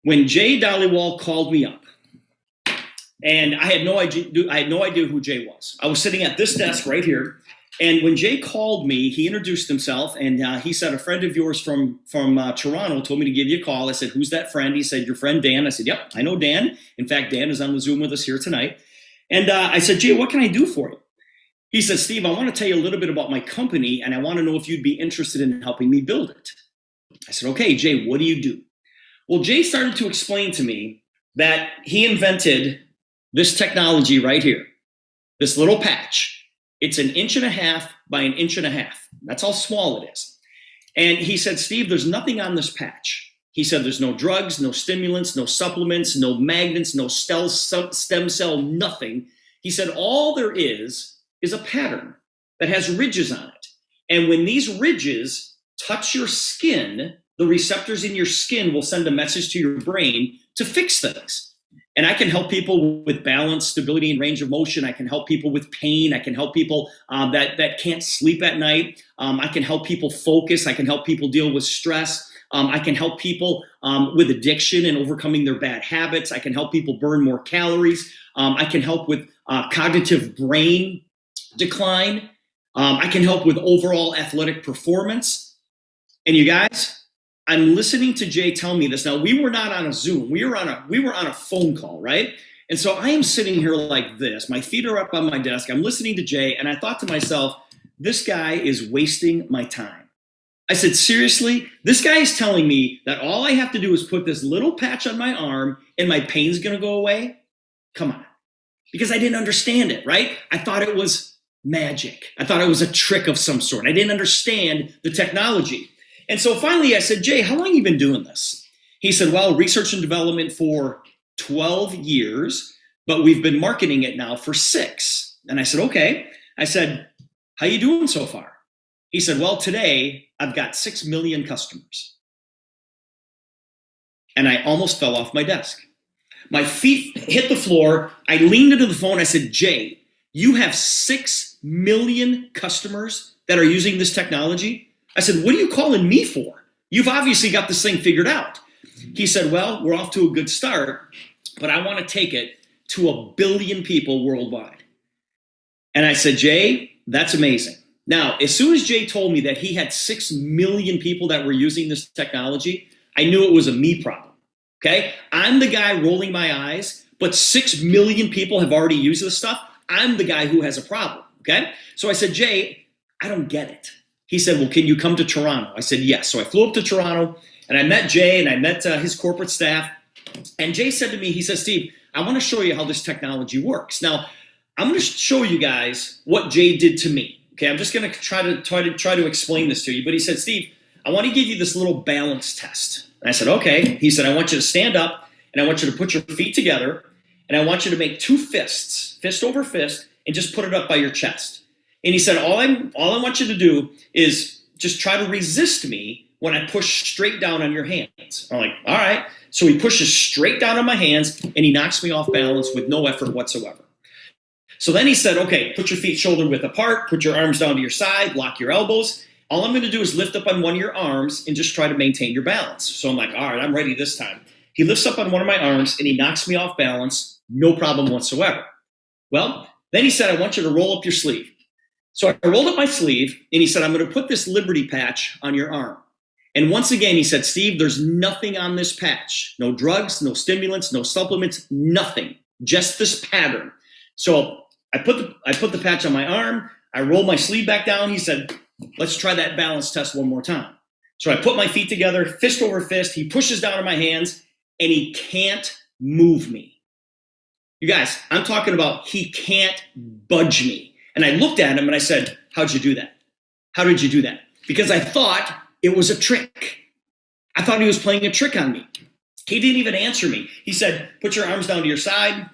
When Jay Dollywall called me up, and I had no idea who Jay was. I was sitting at this desk right here, and when Jay called me, he introduced himself, and he said, "A friend of yours from Toronto told me to give you a call." I said, "Who's that friend?" He said, "Your friend Dan." I said, "Yep, I know Dan. In fact, Dan is on the Zoom with us here tonight." And I said, "Jay, what can I do for you?" He said, "Steve, I want to tell you a little bit about my company, and I want to know if you'd be interested in helping me build it." I said, "Okay, Jay, what do you do?" Well, Jay started to explain to me that he invented this technology right here, this little patch. It's 1.5 inches by 1.5 inches. That's how small it is. And he said, "Steve, there's nothing on this patch." He said, "There's no drugs, no stimulants, no supplements, no magnets, no stem cell, nothing." He said, "All there is a pattern that has ridges on it. And when these ridges touch your skin, the receptors in your skin will send a message to your brain to fix things. And I can help people with balance, stability, and range of motion. I can help people with pain. I can help people that can't sleep at night. I can help people focus. I can help people deal with stress. I can help people with addiction and overcoming their bad habits. I can help people burn more calories. I can help with cognitive brain decline. I can help with overall athletic performance." And you guys, I'm listening to Jay tell me this. Now, we were not on a Zoom. We were on a phone call, right? And so I am sitting here like this. My feet are up on my desk. I'm listening to Jay, and I thought to myself, this guy is wasting my time. I said, seriously? This guy is telling me that all I have to do is put this little patch on my arm and my pain's going to go away? Come on. Because I didn't understand it, right? I thought it was magic. I thought it was a trick of some sort. I didn't understand the technology. And so finally I said, "Jay, how long have you been doing this?" He said, "Well, research and development for 12 years, but we've been marketing it now for 6. And I said, "Okay." I said, "How you doing so far?" He said, "Well, today I've got 6 million customers." And I almost fell off my desk. My feet hit the floor. I leaned into the phone. I said, "Jay, you have 6 million customers that are using this technology?" I said, "What are you calling me for? You've obviously got this thing figured out." He said, "Well, we're off to a good start, but I want to take it to 1 billion people worldwide." And I said, "Jay, that's amazing." Now, as soon as Jay told me that he had 6 million people that were using this technology, I knew it was a me problem, okay? I'm the guy rolling my eyes, but 6 million people have already used this stuff. I'm the guy who has a problem, okay? So I said, "Jay, I don't get it." He said, "Well, can you come to Toronto?" I said, "Yes." So I flew up to Toronto, and I met Jay, and I met his corporate staff. And Jay said to me, he says, "Steve, I want to show you how this technology works." Now, I'm going to show you guys what Jay did to me. Okay, I'm just going to try to explain this to you. But he said, "Steve, I want to give you this little balance test." And I said, "Okay." He said, "I want you to stand up, and I want you to put your feet together, and I want you to make 2 fists, fist over fist, and just put it up by your chest." And he said, all I want you to do is just try to resist me when I push straight down on your hands. I'm like, all right. So he pushes straight down on my hands, and he knocks me off balance with no effort whatsoever. So then he said, "Okay, put your feet shoulder width apart, put your arms down to your side, lock your elbows. All I'm going to do is lift up on one of your arms and just try to maintain your balance." So I'm like, all right, I'm ready this time. He lifts up on one of my arms, and he knocks me off balance, no problem whatsoever. Well, then he said, "I want you to roll up your sleeve." So I rolled up my sleeve, and he said, "I'm going to put this Liberty patch on your arm." And once again, he said, "Steve, there's nothing on this patch. No drugs, no stimulants, no supplements, nothing. Just this pattern." So I put the patch on my arm. I rolled my sleeve back down. He said, "Let's try that balance test one more time." So I put my feet together, fist over fist. He pushes down on my hands, and he can't move me. You guys, I'm talking about he can't budge me. And I looked at him and I said, "How'd you do that? How did you do that?" Because I thought it was a trick. I thought he was playing a trick on me. He didn't even answer me. He said, "Put your arms down to your side,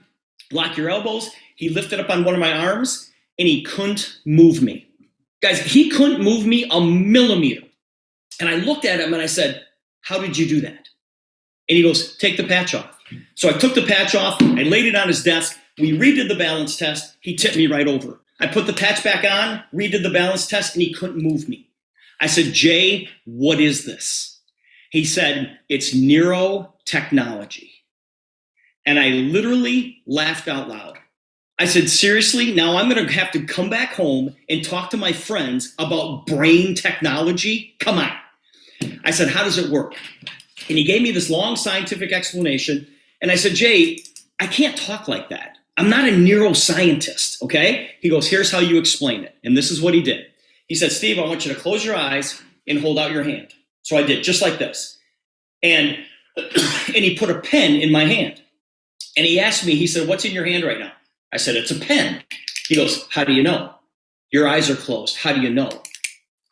lock your elbows." He lifted up on one of my arms, and he couldn't move me. Guys, he couldn't move me a millimeter. And I looked at him and I said, "How did you do that?" And he goes, "Take the patch off." So I took the patch off. I laid it on his desk. We redid the balance test. He tipped me right over. I put the patch back on, redid the balance test, and he couldn't move me. I said, "Jay, what is this?" He said, it's neurotechnology. And I literally laughed out loud. I said, seriously? Now I'm going to have to come back home and talk to my friends about brain technology? Come on. I said, how does it work? And he gave me this long scientific explanation. And I said, Jay, I can't talk like that. I'm not a neuroscientist, okay? He goes, here's how you explain it. And this is what he did. He said, Steve, I want you to close your eyes and hold out your hand. So I did, just like this. And he put a pen in my hand. And he asked me, he said, what's in your hand right now? I said, it's a pen. He goes, how do you know? Your eyes are closed. How do you know?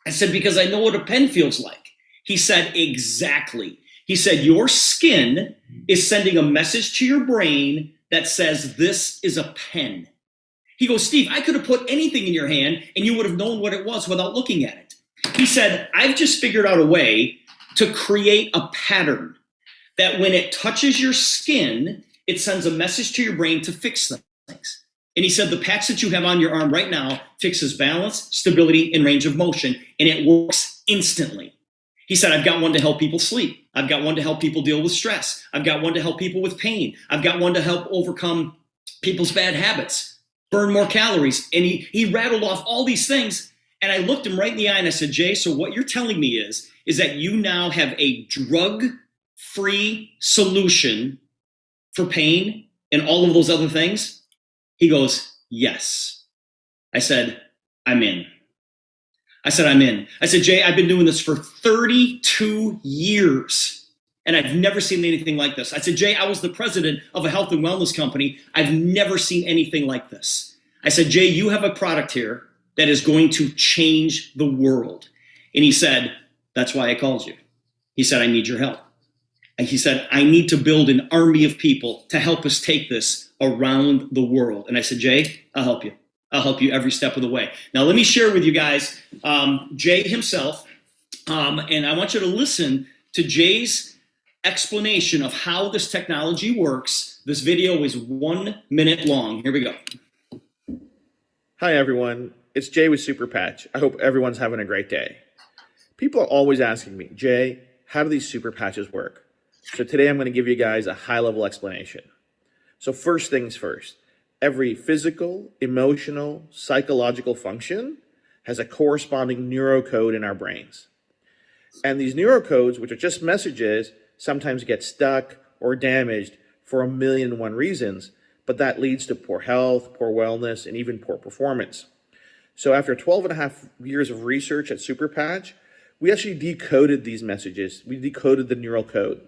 I said, because I know what a pen feels like. He said, exactly. He said, your skin is sending a message to your brain that says this is a pen. He goes, Steve, I could have put anything in your hand and you would have known what it was without looking at it. He said, I've just figured out a way to create a pattern that when it touches your skin, it sends a message to your brain to fix things. And he said, the patch that you have on your arm right now fixes balance, stability, and range of motion, and it works instantly. He said, I've got one to help people sleep. I've got one to help people deal with stress. I've got one to help people with pain. I've got one to help overcome people's bad habits, burn more calories. And he rattled off all these things. And I looked him right in the eye and I said, Jay, so what you're telling me is that you now have a drug-free solution for pain and all of those other things? He goes, yes. I said, I'm in. I said, Jay, I've been doing this for 32 years and I've never seen anything like this. I said, Jay, I was the president of a health and wellness company. I've never seen anything like this. I said, Jay, you have a product here that is going to change the world. And he said, that's why I called you. He said, I need your help. And he said, I need to build an army of people to help us take this around the world. And I said, Jay, I'll help you. I'll help you every step of the way. Now, let me share with you guys Jay himself, and I want you to listen to Jay's explanation of how this technology works. This video is 1 minute long. Here we go. Hi, everyone. It's Jay with Super Patch. I hope everyone's having a great day. People are always asking me, Jay, how do these super patches work? So today I'm going to give you guys a high-level explanation. So first things first. Every physical, emotional, psychological function has a corresponding neurocode in our brains. And these neurocodes, which are just messages, sometimes get stuck or damaged for 1,000,001 reasons, but that leads to poor health, poor wellness, and even poor performance. So after 12.5 years of research at Super Patch, we actually decoded these messages. We decoded the neural code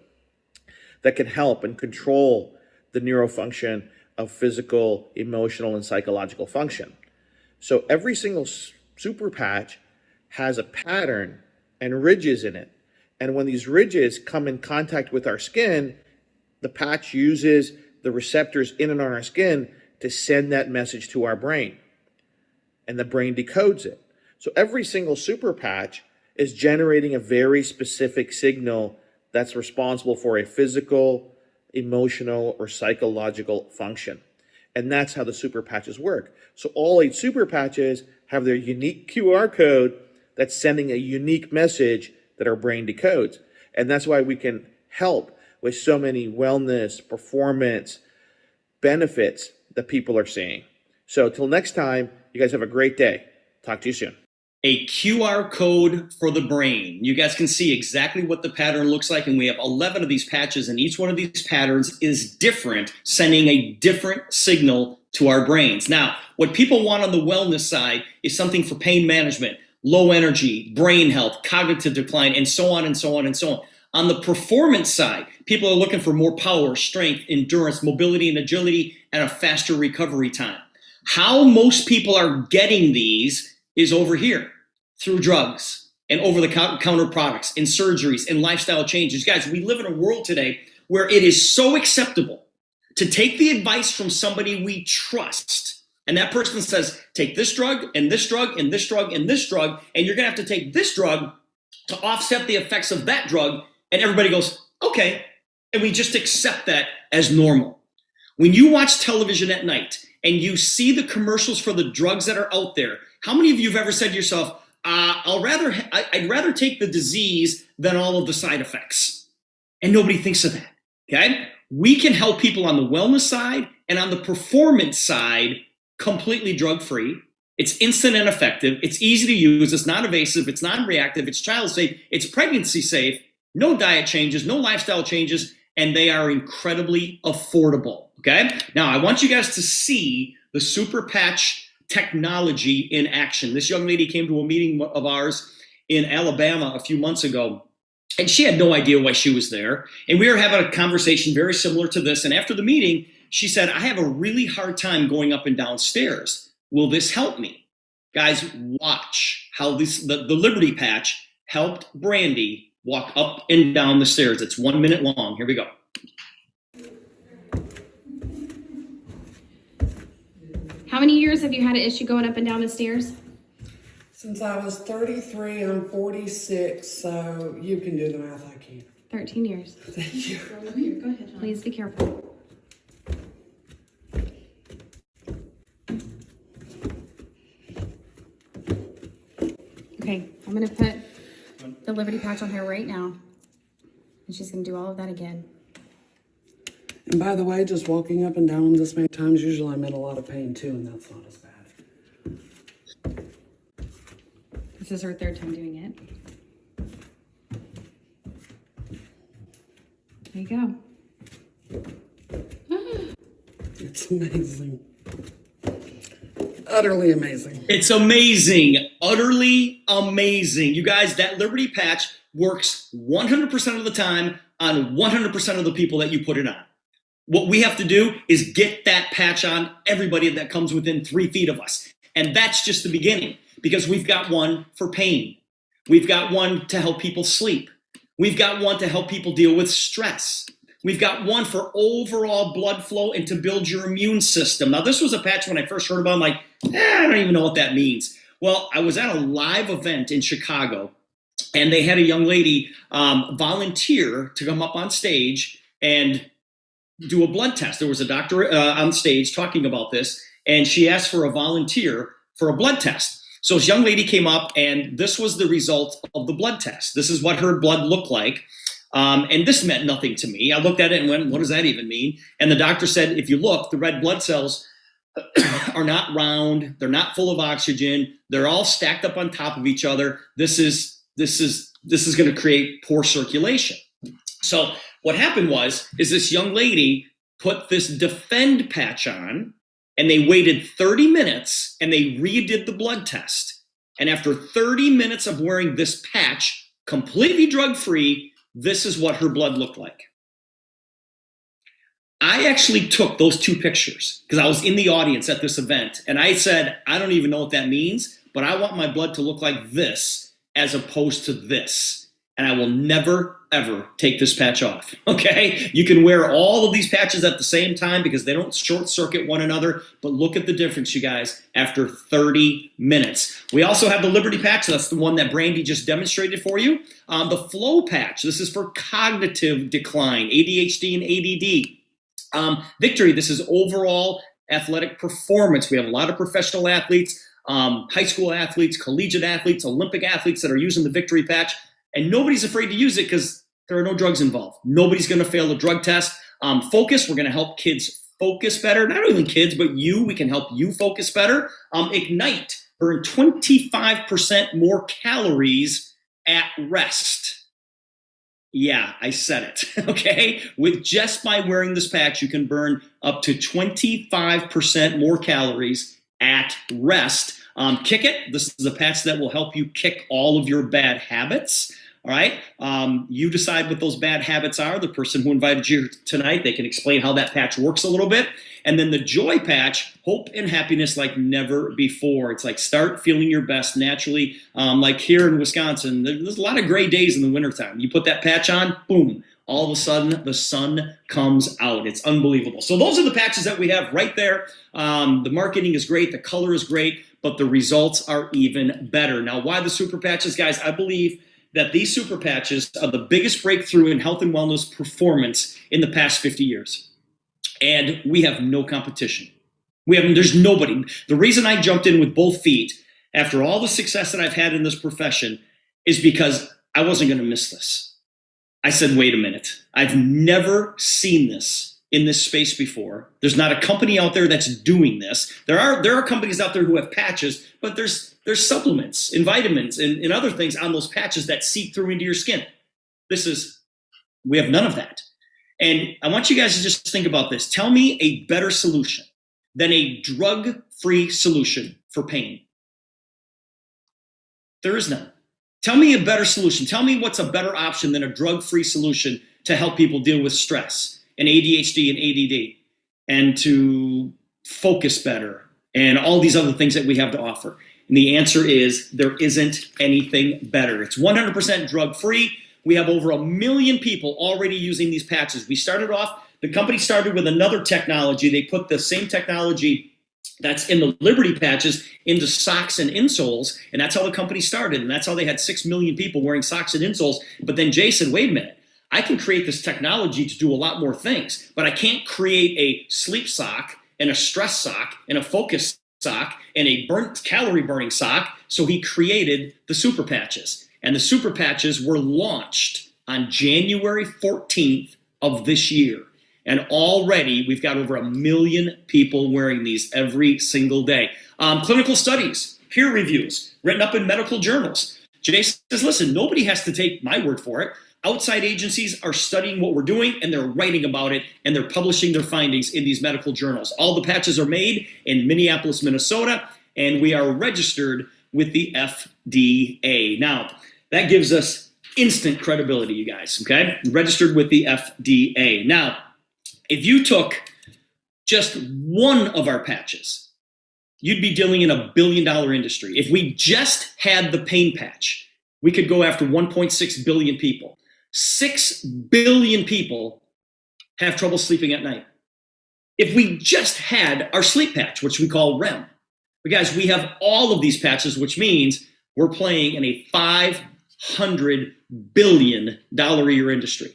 that can help and control the neurofunction of physical, emotional, and psychological function. So every single super patch has a pattern and ridges in it. And when these ridges come in contact with our skin, the patch uses the receptors in and on our skin to send that message to our brain. And the brain decodes it. So every single super patch is generating a very specific signal that's responsible for a physical, emotional, or psychological function. And that's how the super patches work. So all 8 super patches have their unique QR code that's sending a unique message that our brain decodes. And that's why we can help with so many wellness, performance benefits that people are seeing. So till next time, you guys have a great day. Talk to you soon. A QR code for the brain. You guys can see exactly what the pattern looks like, and we have 11 of these patches, and each one of these patterns is different, sending a different signal to our brains. Now, what people want on the wellness side is something for pain management, low energy, brain health, cognitive decline, and so on and so on and so on. On the performance side, people are looking for more power, strength, endurance, mobility, and agility, and a faster recovery time. How most people are getting these is over here through drugs and over-the-counter products and surgeries and lifestyle changes. Guys, we live in a world today where it is so acceptable to take the advice from somebody we trust. And that person says, take this drug and this drug and this drug and this drug, and you're going to have to take this drug to offset the effects of that drug. And everybody goes, okay. And we just accept that as normal. When you watch television at night and you see the commercials for the drugs that are out there, how many of you have ever said to yourself, I'd rather take the disease than all of the side effects. And nobody thinks of that. Okay? We can help people on the wellness side and on the performance side completely drug-free. It's instant and effective. It's easy to use. It's non-invasive. It's non-reactive. It's child safe. It's pregnancy safe. No diet changes, no lifestyle changes, and they are incredibly affordable. Okay? Now, I want you guys to see the Super Patch technology in action. This young lady came to a meeting of ours in Alabama a few months ago, and she had no idea why she was there. And we were having a conversation very similar to this. And after the meeting, she said, I have a really hard time going up and down stairs. Will this help me? Guys, watch how the Liberty Patch helped Brandy walk up and down the stairs. It's 1 minute long. Here we go. How many years have you had an issue going up and down the stairs? Since I was 33, I'm 46, so you can do the math, I can't. 13 years. Thank you. Go ahead, John. Please be careful. Okay, I'm gonna put the Liberty Patch on her right now. And she's gonna do all of that again. And by the way, just walking up and down this many times, usually I'm in a lot of pain too, and that's not as bad. This is her third time doing it. There you go. It's amazing. Utterly amazing. It's amazing. Utterly amazing. You guys, that Liberty Patch works 100% of the time on 100% of the people that you put it on. What we have to do is get that patch on everybody that comes within 3 feet of us. And that's just the beginning, because we've got one for pain. We've got one to help people sleep. We've got one to help people deal with stress. We've got one for overall blood flow and to build your immune system. Now, this was a patch when I first heard about it, I'm like, I don't even know what that means. Well, I was at a live event in Chicago, and they had a young lady volunteer to come up on stage and do a blood test. There was a doctor on stage talking about this, and she asked for a volunteer for a blood test. So this young lady came up, and this was the result of the blood test. This is what her blood looked like. And this meant nothing to me. I looked at it and went, what does that even mean? And the doctor said, if you look, the red blood cells are not round. They're not full of oxygen. They're all stacked up on top of each other. This is going to create poor circulation. So what happened is this young lady put this Defend patch on, and they waited 30 minutes and they redid the blood test. And after 30 minutes of wearing this patch, completely drug-free, this is what her blood looked like. I actually took those 2 pictures because I was in the audience at this event, and I said, I don't even know what that means, but I want my blood to look like this as opposed to this. And I will never, ever take this patch off, okay? You can wear all of these patches at the same time because they don't short circuit one another, but look at the difference, you guys, after 30 minutes. We also have the Liberty Patch. That's the one that Brandy just demonstrated for you. The Flow Patch, this is for cognitive decline, ADHD and ADD. Victory, this is overall athletic performance. We have a lot of professional athletes, high school athletes, collegiate athletes, Olympic athletes that are using the Victory Patch. And nobody's afraid to use it because there are no drugs involved. Nobody's going to fail a drug test. Focus, we're going to help kids focus better. Not only kids, but we can help you focus better. Ignite, burn 25% more calories at rest. Yeah, I said it, okay? With just by wearing this patch, you can burn up to 25% more calories at rest. Kick It, this is a patch that will help you kick all of your bad habits. All right. You decide what those bad habits are. The person who invited you tonight, they can explain how that patch works a little bit. And then the Joy Patch, hope and happiness like never before. It's like start feeling your best naturally. Like here in Wisconsin, there's a lot of gray days in the wintertime. You put that patch on, boom, all of a sudden the sun comes out. It's unbelievable. So those are the patches that we have right there. The marketing is great. The color is great, but the results are even better. Now, why the super patches, guys? I believe that these super patches are the biggest breakthrough in health and wellness performance in the past 50 years. And we have no competition. There's nobody. The reason I jumped in with both feet, after all the success that I've had in this profession, is because I wasn't going to miss this. I said, wait a minute. I've never seen this in this space before. There's not a company out there that's doing this. There are companies out there who have patches, but there's supplements and vitamins and other things on those patches that seep through into your skin. We have none of that. And I want you guys to just think about this. Tell me a better solution than a drug-free solution for pain. There is none. Tell me a better solution. Tell me what's a better option than a drug-free solution to help people deal with stress and ADHD and ADD and to focus better and all these other things that we have to offer. And the answer is there isn't anything better. It's 100% drug-free. We have over 1 million people already using these patches. The company started with another technology. They put the same technology that's in the Liberty patches into socks and insoles, and that's how the company started, and that's how they had 6 million people wearing socks and insoles. But then Jay said, wait a minute, I can create this technology to do a lot more things, but I can't create a sleep sock and a stress sock and a focus sock and a calorie burning sock. So he created the super patches. And the super patches were launched on January 14th of this year. And already we've got over 1 million people wearing these every single day. Clinical studies, peer reviews, written up in medical journals. Jay says, listen, nobody has to take my word for it. Outside agencies are studying what we're doing, and they're writing about it, and they're publishing their findings in these medical journals. All the patches are made in Minneapolis, Minnesota, and we are registered with the FDA. Now, that gives us instant credibility, you guys, okay? Registered with the FDA. Now, if you took just one of our patches, you'd be dealing in $1 billion industry. If we just had the pain patch, we could go after 1.6 billion people. 6 billion people have trouble sleeping at night. If we just had our sleep patch, which we call REM, but guys, we have all of these patches, which means we're playing in a $500 billion a year industry.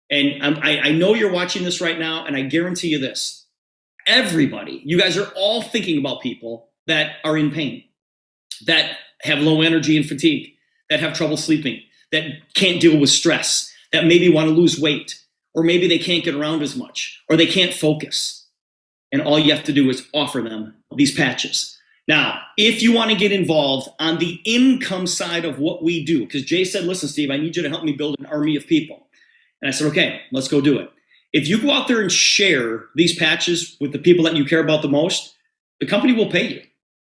And I know you're watching this right now, and I guarantee you this. Everybody, you guys are all thinking about people that are in pain, that have low energy and fatigue, that have trouble sleeping, that can't deal with stress, that maybe want to lose weight, or maybe they can't get around as much, or they can't focus. And all you have to do is offer them these patches. Now, if you want to get involved on the income side of what we do, because Jay said, listen, Steve, I need you to help me build an army of people. And I said, okay, let's go do it. If you go out there and share these patches with the people that you care about the most, the company will pay you.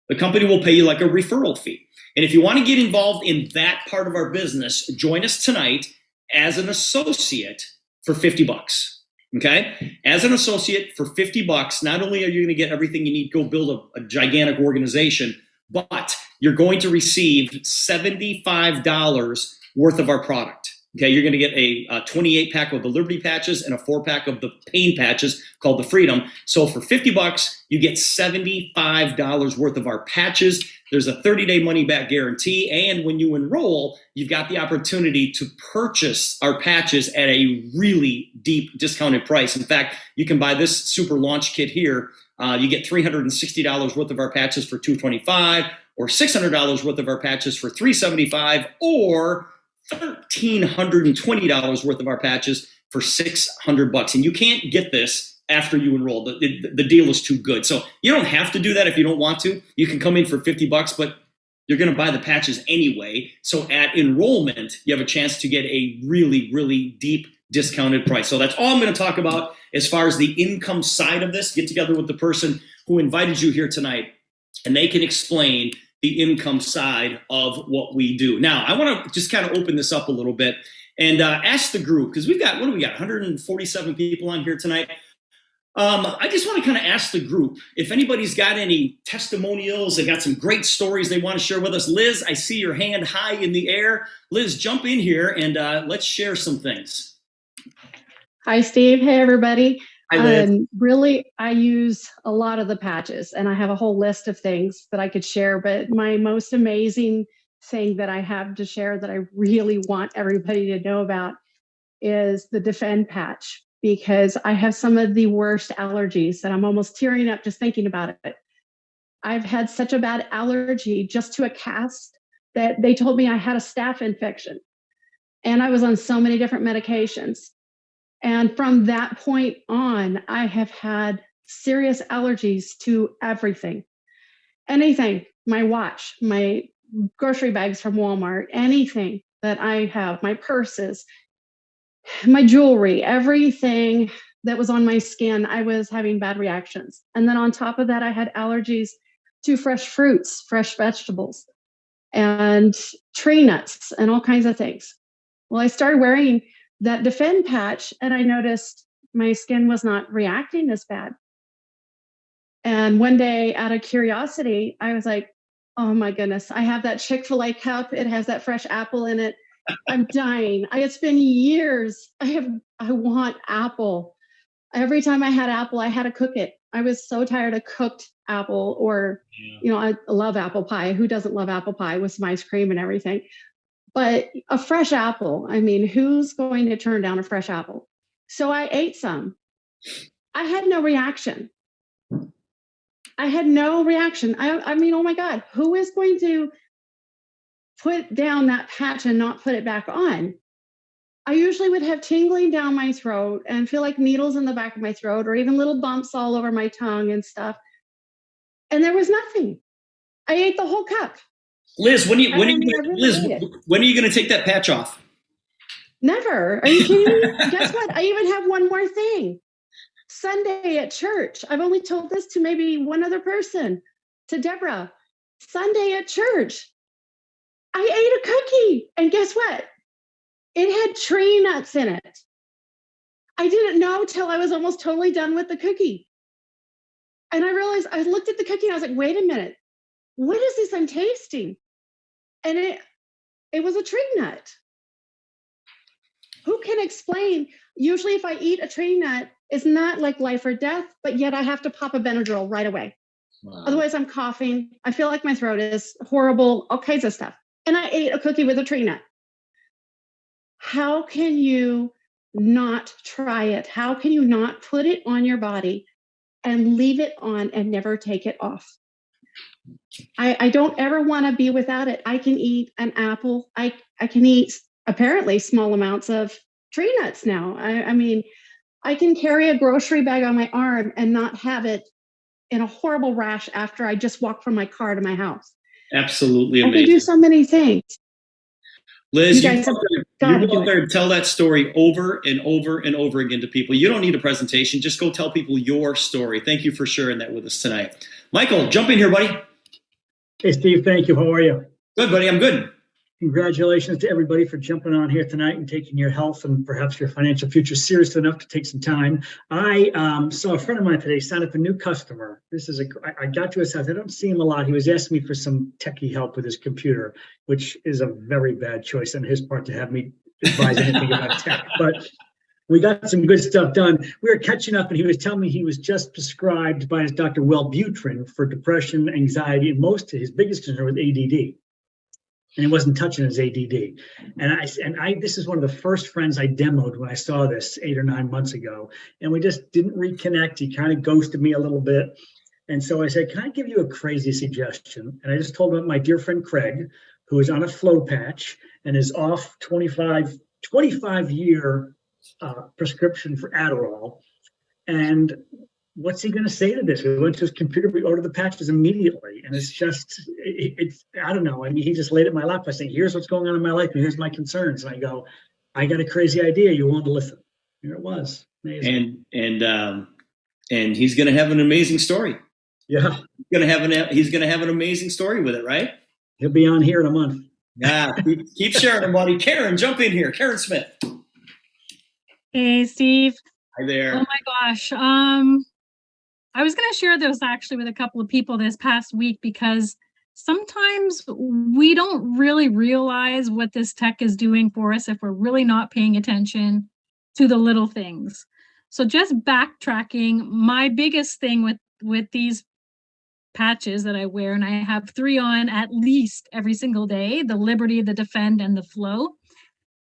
The company will pay you like a referral fee. And if you want to get involved in that part of our business, join us tonight as an associate for $50. Okay? As an associate for $50, not only are you going to get everything you need to go build a gigantic organization, but you're going to receive $75 worth of our product. Okay, you're going to get a 28-pack of the Liberty patches and a 4-pack of the pain patches called the Freedom. So for $50, you get $75 worth of our patches. There's a 30-day money-back guarantee. And when you enroll, you've got the opportunity to purchase our patches at a really deep discounted price. In fact, you can buy this super launch kit here. You get $360 worth of our patches for $225, or $600 worth of our patches for $375, or $1,320 worth of our patches for $600. And you can't get this after you enroll. The deal is too good. So you don't have to do that if you don't want to. You can come in for $50, but you're going to buy the patches anyway. So at enrollment, you have a chance to get a really, really deep discounted price. So that's all I'm going to talk about as far as the income side of this. Get together with the person who invited you here tonight, and they can explain the income side of what we do. Now, I want to just kind of open this up a little bit and ask the group, because we've got, 147 people on here tonight. I just want to kind of ask the group if anybody's got any testimonials. They got some great stories they want to share with us. Liz, I see your hand high in the air. Liz, jump in here and let's share some things. Hi, Steve. Hey, everybody. Hi, Liz. Really, I use a lot of the patches, and I have a whole list of things that I could share. But my most amazing thing that I have to share that I really want everybody to know about is the Defend patch, because I have some of the worst allergies that I'm almost tearing up just thinking about it. I've had such a bad allergy just to a cast that they told me I had a staph infection. And I was on so many different medications. And from that point on, I have had serious allergies to everything. Anything, my watch, my grocery bags from Walmart, anything that I have, my purses, my jewelry, everything that was on my skin, I was having bad reactions. And then on top of that, I had allergies to fresh fruits, fresh vegetables, and tree nuts, and all kinds of things. Well, I started wearing that Defend patch, and I noticed my skin was not reacting as bad. And one day, out of curiosity, I was like, oh my goodness, I have that Chick-fil-A cup. It has that fresh apple in it. I'm dying. It's been years. I want apple. Every time I had apple, I had to cook it. I was so tired of cooked apple, or, I love apple pie. Who doesn't love apple pie with some ice cream and everything? But a fresh apple, I mean, who's going to turn down a fresh apple? So I ate some. I had no reaction. I mean, oh my God, who is going to put down that patch and not put it back on? I usually would have tingling down my throat and feel like needles in the back of my throat, or even little bumps all over my tongue and stuff. And there was nothing. I ate the whole cup. Liz, when are you going to take that patch off? Never. Are you kidding me? Guess what? I even have one more thing. Sunday at church. I've only told this to maybe one other person, to Deborah. Sunday at church, I ate a cookie, and guess what? It had tree nuts in it. I didn't know till I was almost totally done with the cookie. And I realized, I looked at the cookie and I was like, wait a minute, what is this I'm tasting? And it was a tree nut. Who can explain? Usually if I eat a tree nut, it's not like life or death, but yet I have to pop a Benadryl right away. Wow. Otherwise I'm coughing. I feel like my throat is horrible, all kinds of stuff. And I ate a cookie with a tree nut. How can you not try it? How can you not put it on your body and leave it on and never take it off? I don't ever want to be without it. I can eat an apple. I can eat apparently small amounts of tree nuts now. I mean, I can carry a grocery bag on my arm and not have it in a horrible rash after I just walked from my car to my house. Absolutely amazing. I can do so many things. Liz, you go out there and tell that story over and over and over again to people. You don't need a presentation. Just go tell people your story. Thank you for sharing that with us tonight. Michael, jump in here, buddy. Hey, Steve. Thank you. How are you? Good, buddy. I'm good. Congratulations to everybody for jumping on here tonight and taking your health and perhaps your financial future seriously enough to take some time. I saw a friend of mine today sign up a new customer. I got to his house. I don't see him a lot. He was asking me for some techie help with his computer, which is a very bad choice on his part to have me advise anything about tech. But we got some good stuff done. We were catching up, and he was telling me he was just prescribed by his doctor Wellbutrin for depression, anxiety, and his biggest concern was ADD. And he wasn't touching his ADD. And this is one of the first friends I demoed when I saw this 8 or 9 months ago. And we just didn't reconnect. He kind of ghosted me a little bit. And so I said, can I give you a crazy suggestion? And I just told him my dear friend Craig, who is on a flow patch and is off 25-year prescription for Adderall. And what's he going to say to this? We went to his computer, we ordered the patches immediately. And it's I don't know. I mean, he just laid it in my lap. I say, here's what's going on in my life, and here's my concerns. And I go, I got a crazy idea. You want to listen. Here it was. Amazing. And he's going to have an amazing story. Yeah. He's going to have an amazing story with it, right? He'll be on here in a month. Yeah. Keep sharing them, buddy. Karen, jump in here. Karen Smith. Hey, Steve. Hi there. Oh my gosh. I was going to share this actually with a couple of people this past week, because sometimes we don't really realize what this tech is doing for us if we're really not paying attention to the little things. So just backtracking, my biggest thing with these patches that I wear, and I have 3 on at least every single day, the Liberty, the Defend, and the Flow.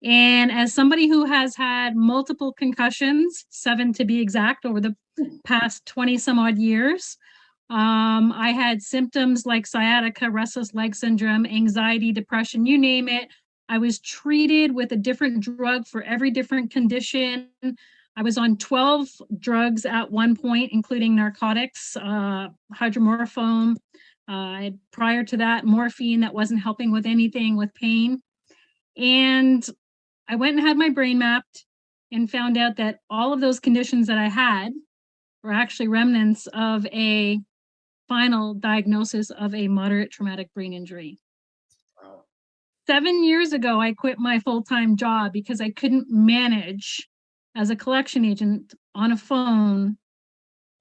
And as somebody who has had multiple concussions, 7 to be exact, over the past 20 some odd years, I had symptoms like sciatica, restless leg syndrome, anxiety, depression, you name it. I was treated with a different drug for every different condition. I was on 12 drugs at one point, including narcotics, hydromorphone. Prior to that, morphine that wasn't helping with anything with pain. And I went and had my brain mapped and found out that all of those conditions that I had were actually remnants of a final diagnosis of a moderate traumatic brain injury. Wow. 7 years ago, I quit my full-time job because I couldn't manage as a collection agent on a phone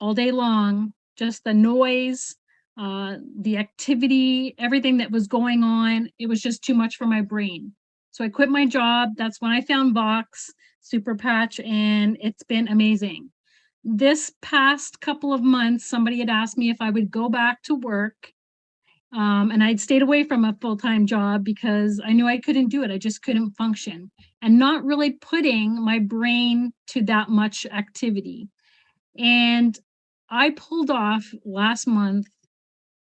all day long, just the noise, the activity, everything that was going on. It was just too much for my brain. So I quit my job. That's when I found Vox Super Patch, and it's been amazing. This past couple of months, somebody had asked me if I would go back to work. And I'd stayed away from a full-time job because I knew I couldn't do it. I just couldn't function, and not really putting my brain to that much activity. And I pulled off last month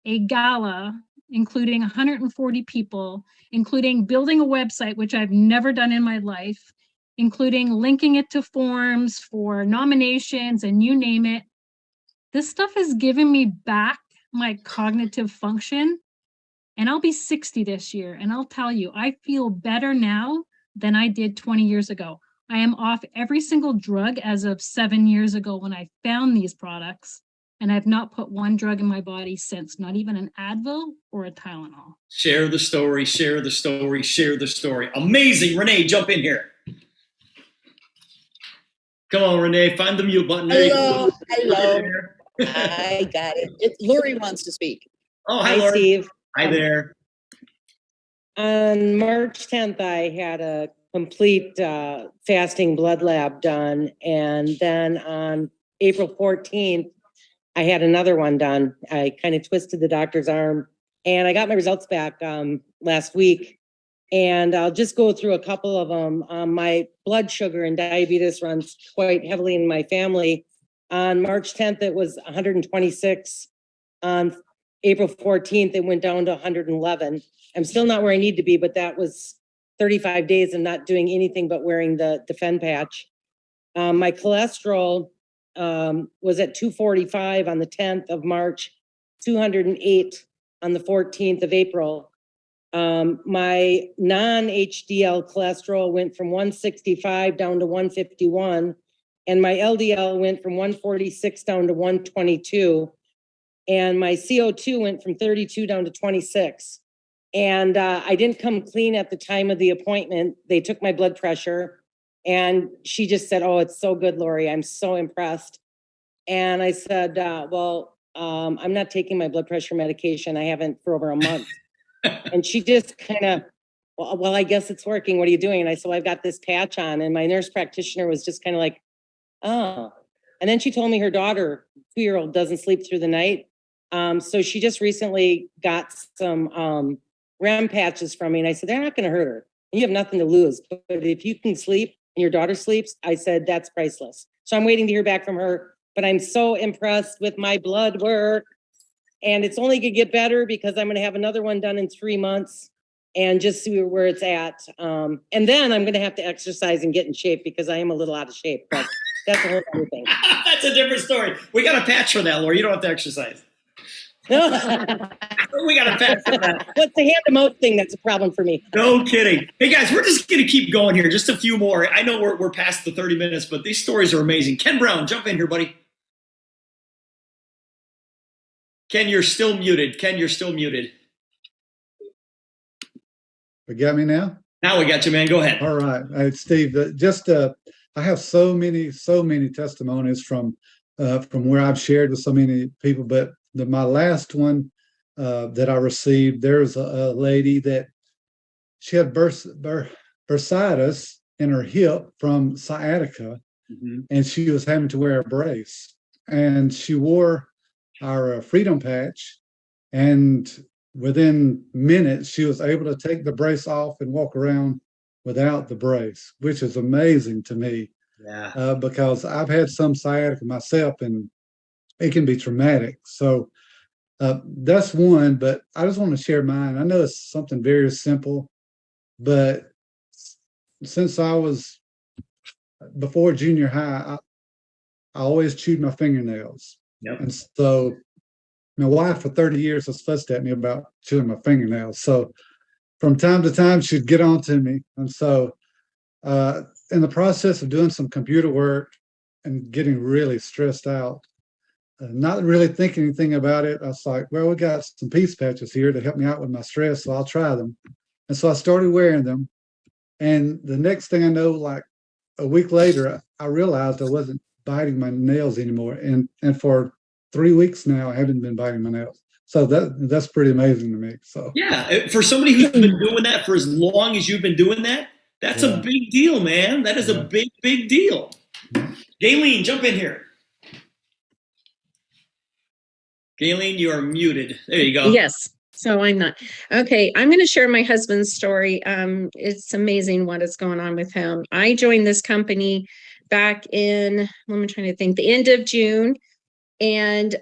a gala including 140 people, including building a website, which I've never done in my life, including linking it to forms for nominations and you name it. This stuff has given me back my cognitive function, and I'll be 60 this year. And I'll tell you, I feel better now than I did 20 years ago. I am off every single drug as of 7 years ago when I found these products. And I've not put one drug in my body since, not even an Advil or a Tylenol. Share the story, share the story, share the story. Amazing. Renee, jump in here. Come on, Renee, find the mute button. Hello, hello. I got it. Lori wants to speak. Oh, Hi, Lori. Steve. Hi there. On March 10th, I had a complete fasting blood lab done. And then on April 14th, I had another one done. I kind of twisted the doctor's arm and I got my results back last week. And I'll just go through a couple of them. My blood sugar and diabetes runs quite heavily in my family. On March 10th, it was 126. On April 14th, it went down to 111. I'm still not where I need to be, but that was 35 days of not doing anything but wearing the Defend patch. My cholesterol was at 245 on the 10th of March, 208 on the 14th of April. My non-HDL cholesterol went from 165 down to 151, and my LDL went from 146 down to 122, and my CO2 went from 32 down to 26. And I didn't come clean at the time of the appointment. They took my blood pressure, and she just said, "Oh, it's so good, Lori. I'm so impressed." And I said, I'm not taking my blood pressure medication. I haven't for over a month. And she just kind of, well, I guess it's working. What are you doing? And I said, well, I've got this patch on. And my nurse practitioner was just kind of like, oh. And then she told me her daughter, 2-year-old, doesn't sleep through the night. So she just recently got some REM patches from me. And I said, they're not going to hurt her. You have nothing to lose. But if you can sleep and your daughter sleeps, I said, that's priceless. So I'm waiting to hear back from her. But I'm so impressed with my blood work. And it's only going to get better because I'm going to have another one done in 3 months and just see where it's at. And then I'm going to have to exercise and get in shape because I am a little out of shape. But that's a whole other thing. That's a different story. We got a patch for that, Laura. You don't have to exercise. We got a patch for that. What's the hand-to-mouth thing that's a problem for me? No kidding. Hey, guys, we're just going to keep going here. Just a few more. I know we're past the 30 minutes, but these stories are amazing. Ken Brown, jump in here, buddy. Ken, you're still muted. Ken, you're still muted. You got me now? Now we got you, man. Go ahead. All right. Steve, I have so many testimonies from where I've shared with so many people, but my last one that I received, there's a lady that she had bursitis in her hip from sciatica, and she was having to wear a brace, and she wore our Freedom Patch, and within minutes she was able to take the brace off and walk around without the brace, which is amazing to me. Yeah. Because I've had some sciatica myself and it can be traumatic. So That's one, but I just want to share mine. I know it's something very simple, but since I was before junior high, I always chewed my fingernails. Yep. And so my wife for 30 years has fussed at me about chewing my fingernails. So from time to time, she'd get on to me. And so in the process of doing some computer work and getting really stressed out, not really thinking anything about it, I was like, well, we got some peace patches here to help me out with my stress, so I'll try them. And so I started wearing them. And the next thing I know, like a week later, I realized I wasn't biting my nails anymore. And for 3 weeks now, I haven't been biting my nails. So that's pretty amazing to me. So yeah, for somebody who's been doing that for as long as you've been doing that, that's Yeah. a big deal, man. That is a big deal. Gayleen, jump in here. Gayleen, you are muted. There you go. Yes. So I'm not. Okay. I'm going to share my husband's story. It's amazing what is going on with him. I joined this company back in, let me try to think, the end of June, and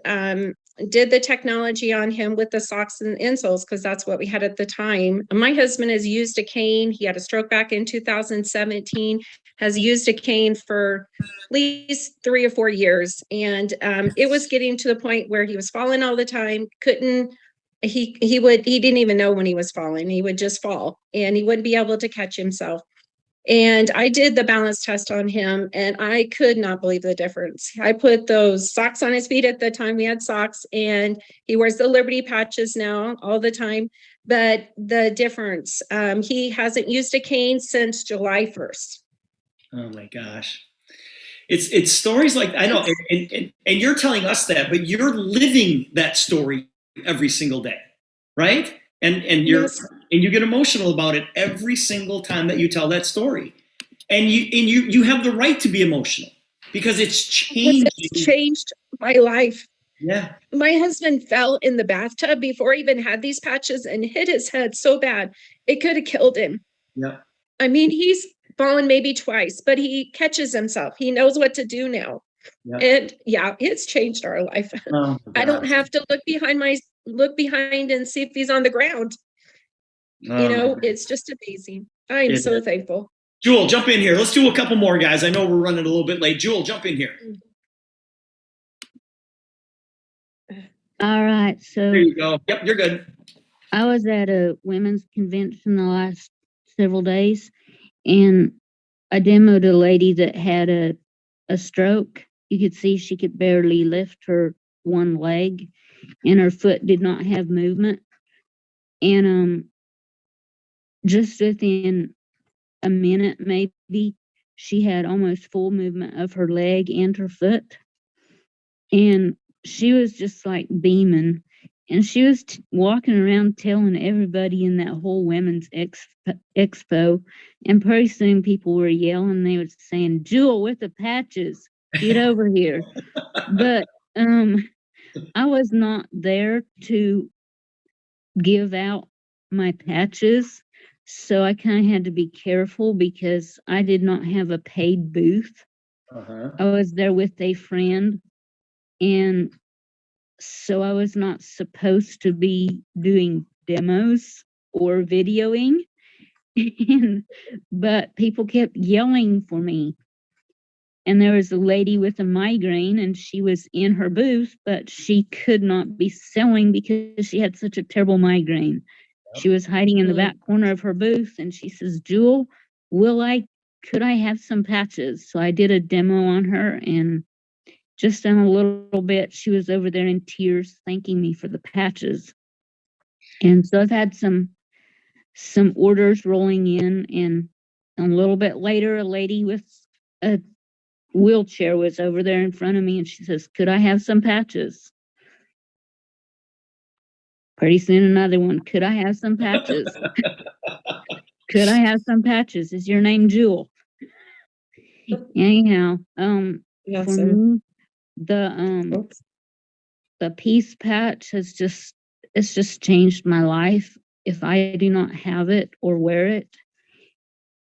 did the technology on him with the socks and insoles, because that's what we had at the time. My husband has used a cane. He had a stroke back in 2017, has used a cane for at least 3 or 4 years. And it was getting to the point where he was falling all the time, he didn't even know when he was falling. He would just fall and he wouldn't be able to catch himself. And I did the balance test on him and I could not believe the difference. I put those socks on his feet at the time we had socks, and he wears the Liberty patches now all the time. But the difference, he hasn't used a cane since July 1st. Oh my gosh. It's stories like, I know, and you're telling us that, but you're living that story every single day, right? And Yes. you get emotional about it every single time that you tell that story. And you have the right to be emotional because it's changed. It's changed my life. Yeah. My husband fell in the bathtub before he even had these patches and hit his head so bad it could have killed him. Yeah. I mean, he's fallen maybe twice, but he catches himself. He knows what to do now. Yeah. And yeah, it's changed our life. Oh, I don't have to look behind and see if he's on the ground. It's just amazing. I'm so thankful. Jewel, jump in here. Let's do a couple more, guys. I know we're running a little bit late. Jewel, jump in here. All right. So There you go. Yep, you're good. I was at a women's convention the last several days, and I demoed a lady that had a stroke. You could see she could barely lift her one leg, and her foot did not have movement. And just within a minute, maybe, she had almost full movement of her leg and her foot. And she was just like beaming. And she was walking around telling everybody in that whole women's expo. And pretty soon people were yelling. They were saying, "Jewel with the patches, get over here." But I was not there to give out my patches. So I kind of had to be careful because I did not have a paid booth. I was there with a friend. And so I was not supposed to be doing demos or videoing. But people kept yelling for me. And there was a lady with a migraine, and she was in her booth, but she could not be selling because she had such a terrible migraine. She was hiding in the back corner of her booth, and she says, "Jewel, could I have some patches?" So I did a demo on her, and just in a little bit, she was over there in tears thanking me for the patches. And so I've had some orders rolling in, and a little bit later, a lady with a wheelchair was over there in front of me, and she says, "Could I have some patches?" Pretty soon another one, "Could I have some patches?" "Could I have some patches? Is your name Jewel?" Anyhow, Yes, for me, the peace patch it's just changed my life. If I do not have it or wear it,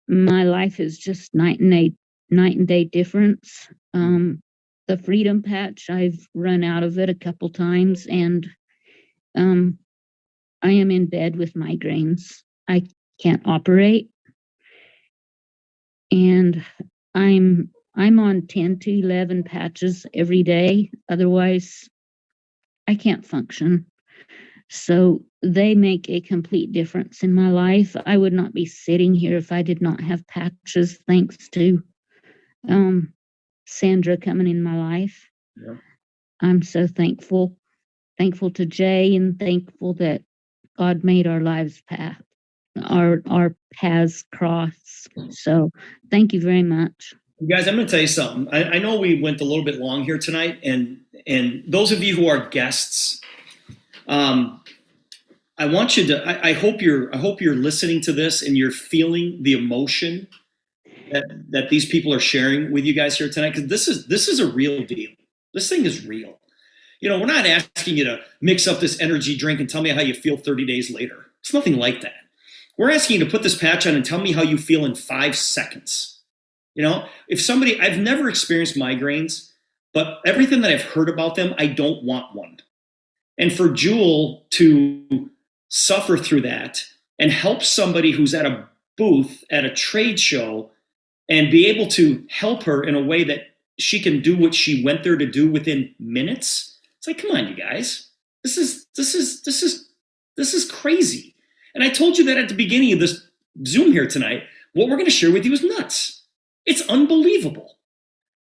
my life is just night and day difference. The freedom patch, I've run out of it a couple times, and I am in bed with migraines. I can't operate. And I'm on 10 to 11 patches every day. Otherwise, I can't function. So they make a complete difference in my life. I would not be sitting here if I did not have patches, thanks to Sandra coming in my life. Yeah. I'm so thankful to Jay, and thankful that God made our lives our paths cross. So thank you very much. You guys, I'm going to tell you something. I know we went a little bit long here tonight, and those of you who are guests, I want you to. I hope you're listening to this and you're feeling the emotion that these people are sharing with you guys here tonight, because this is a real deal. This thing is real. You know, we're not asking you to mix up this energy drink and tell me how you feel 30 days later. It's nothing like that. We're asking you to put this patch on and tell me how you feel in 5 seconds. You know, I've never experienced migraines, but everything that I've heard about them, I don't want one. And for Jewel to suffer through that and help somebody who's at a booth at a trade show and be able to help her in a way that she can do what she went there to do within minutes. It's like, come on, you guys, this is crazy. And I told you that at the beginning of this Zoom here tonight. What we're going to share with you is nuts. It's unbelievable.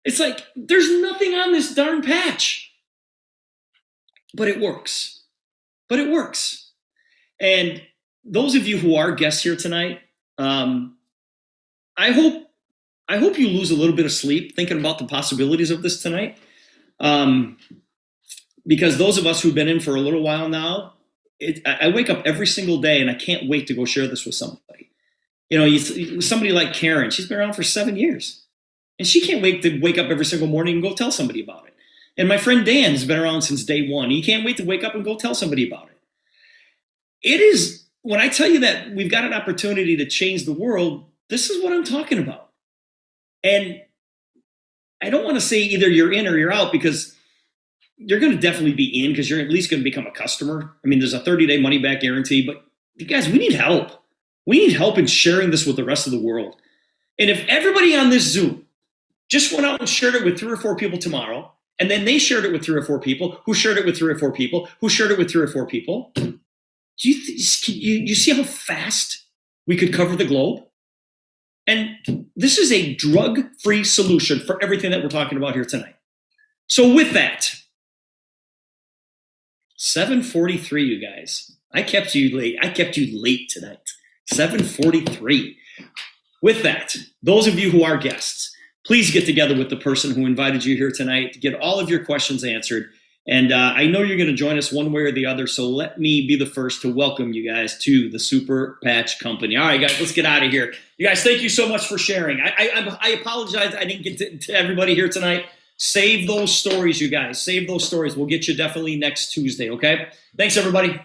It's like, there's nothing on this darn patch, but it works. And those of you who are guests here tonight, I hope you lose a little bit of sleep thinking about the possibilities of this tonight. Because those of us who've been in for a little while now, I wake up every single day and I can't wait to go share this with somebody. You know, somebody like Karen, she's been around for 7 years and she can't wait to wake up every single morning and go tell somebody about it. And my friend Dan has been around since day one. He can't wait to wake up and go tell somebody about it. It is, when I tell you that we've got an opportunity to change the world, this is what I'm talking about. And I don't want to say either you're in or you're out, because you're going to definitely be in, because you're at least going to become a customer. I mean, there's a 30-day money-back guarantee, but you guys, we need help. We need help in sharing this with the rest of the world. And if everybody on this Zoom just went out and shared it with 3 or 4 people tomorrow, and then they shared it with 3 or 4 people, who shared it with 3 or 4 people, who shared it with 3 or 4 people, do you see how fast we could cover the globe? And this is a drug-free solution for everything that we're talking about here tonight. So with that, 7:43, you guys. I kept you late tonight. 7:43. With that, those of you who are guests, please get together with the person who invited you here tonight to get all of your questions answered. And I know you're going to join us one way or the other, so let me be the first to welcome you guys to the Super Patch Company. All right, guys, let's get out of here. You guys, thank you so much for sharing. I apologize I didn't get to everybody here tonight. Save those stories, you guys. Save those stories. We'll get you definitely next Tuesday, okay? Thanks, everybody.